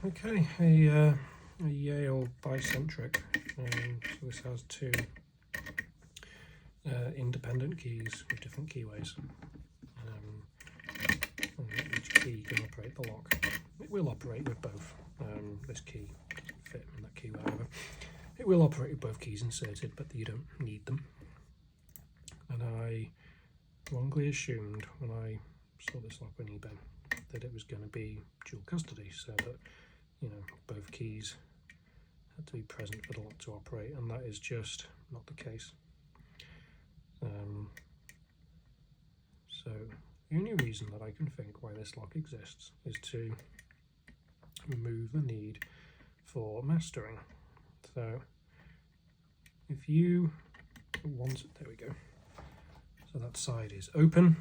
Okay, a Yale Bicentric. So this has two independent keys with different keyways. And each key can operate the lock. It will operate with both. This key doesn't fit in that keyway, however. It will operate with both keys inserted, but you don't need them. And I wrongly assumed when I saw this lock on eBay that it was going to be dual custody, so that both keys had to be present for the lock to operate, and that is just not the case. So the only reason that I can think why this lock exists is to remove the need for mastering. So if you want, there we go. So that side is open.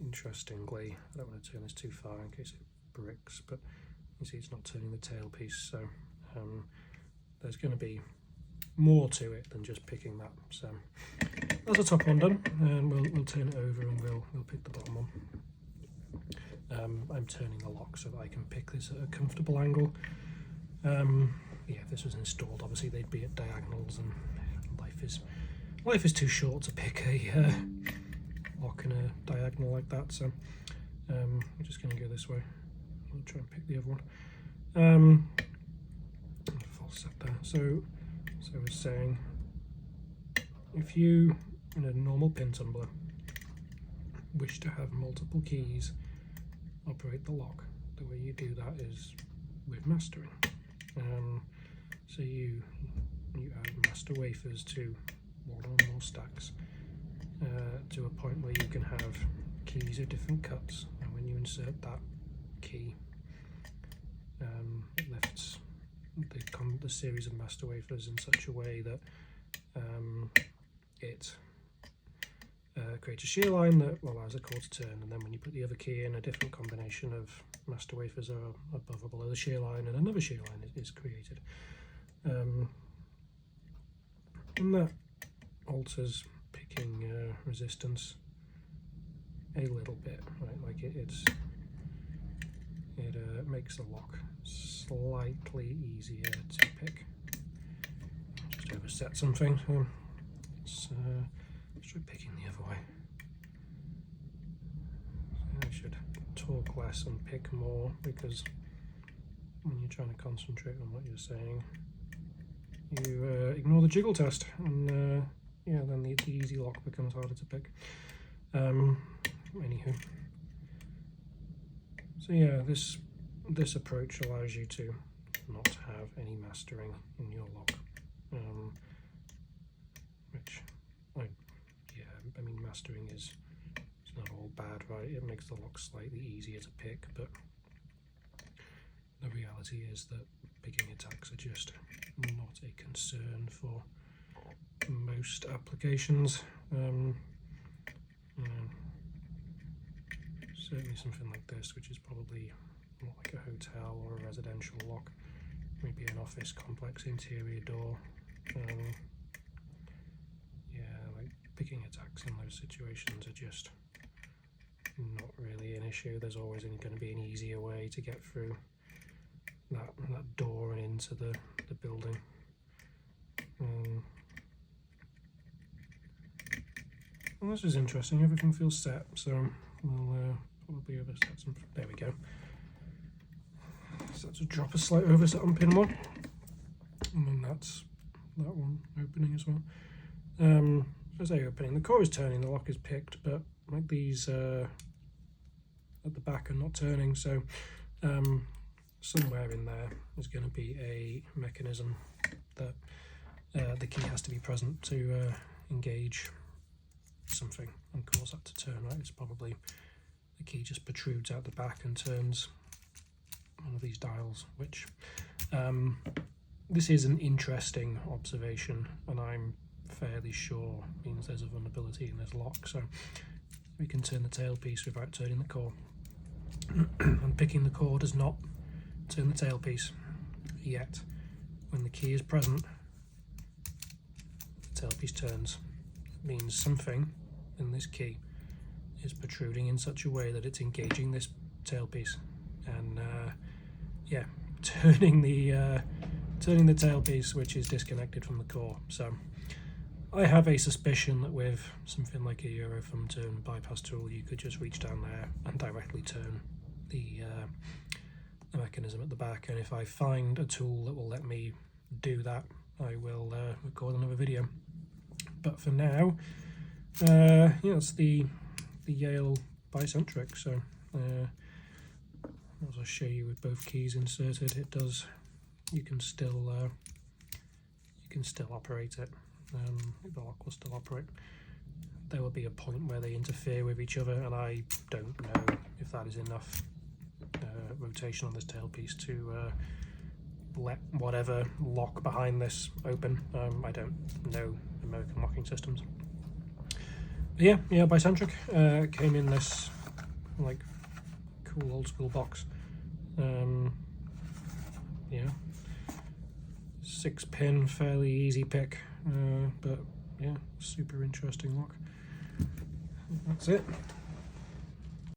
Interestingly, I don't want to turn this too far in case it bricks, but you see it's not turning the tailpiece, so there's going to be more to it than just picking that. So that's the top one done, and we'll turn it over and we'll pick the bottom one. I'm turning the lock so that I can pick this at a comfortable angle. Yeah, if this was installed, obviously they'd be at diagonals, and life is too short to pick a lock in a diagonal like that. So I'm just going to go this way. I'll try and pick the other one. False set there. So I was saying, if you, in a normal pin tumbler, wish to have multiple keys operate the lock, the way you do that is with mastering. So you add master wafers to one or more stacks to a point where you can have keys of different cuts, and when you insert that key, it lifts the series of master wafers in such a way that it creates a shear line that allows a core to turn, and then when you put the other key in, a different combination of master wafers are above or below the shear line, and another shear line is created. And that alters picking resistance a little bit, right? Like it makes the lock slightly easier to pick. Just overset something. Let's try picking the other way. So I should talk less and pick more, because when you're trying to concentrate on what you're saying, you ignore the jiggle test, and yeah, then the easy lock becomes harder to pick. Anywho, so yeah, this approach allows you to not have any mastering in your lock, which I mean, mastering is, it's not all bad, right? It makes the lock slightly easier to pick, but the reality is that picking attacks are just not a concern for most applications. Certainly something like this, which is probably more like a hotel or a residential lock, maybe an office complex interior door. Yeah, like picking attacks in those situations are just not really an issue. There's always going to be an easier way to get through that door and into the building. Well, this is interesting. Everything feels set, so we'll probably overset some. There we go. So to drop a slight overset on pin 1, and then that's that one opening as well. As I opening, the core is turning, the lock is picked, but like these at the back are not turning, so somewhere in there is going to be a mechanism that the key has to be present to engage something and cause that to turn, right? It's probably the key just protrudes out the back and turns one of these dials, which this is an interesting observation, and I'm fairly sure means there's a vulnerability in this lock. So we can turn the tailpiece without turning the core, and picking the core does not turn the tailpiece, yet when the key is present, the tailpiece turns. It means something in this key is protruding in such a way that it's engaging this tailpiece, and yeah, turning the tailpiece, which is disconnected from the core. So I have a suspicion that with something like a Eurofum turn bypass tool, you could just reach down there and directly turn the mechanism at the back. And if I find a tool that will let me do that, I will record another video. But for now, yeah, it's the Yale Bicentric. So as I'll show you with both keys inserted, it does. You can still operate it. The lock will still operate. There will be a point where they interfere with each other, and I don't know if that is enough rotation on this tailpiece to let whatever lock behind this open. I don't know American locking systems. But yeah, Bicentric came in this like cool old school box. Yeah, 6-pin, fairly easy pick, but yeah, super interesting lock. That's it.